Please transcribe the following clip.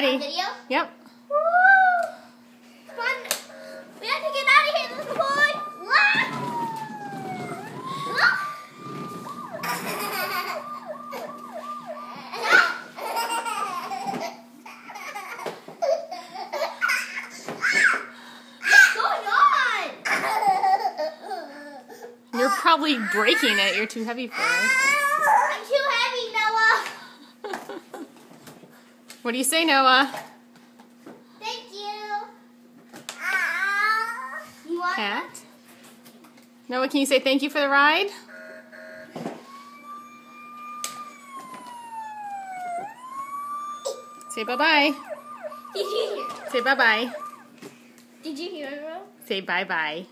ready. Video? Yep. Woo! Come on. We have to get out of here, little boy. Look! What's going on? You're probably breaking it. You're too heavy for it. I'm too heavy, Noah. What do you say, Noah? Thank you. You want Cat? that? Noah, can you say thank you for the ride? Say bye-bye. Did you hear? Say bye-bye. Did you hear it, bro? Say bye-bye.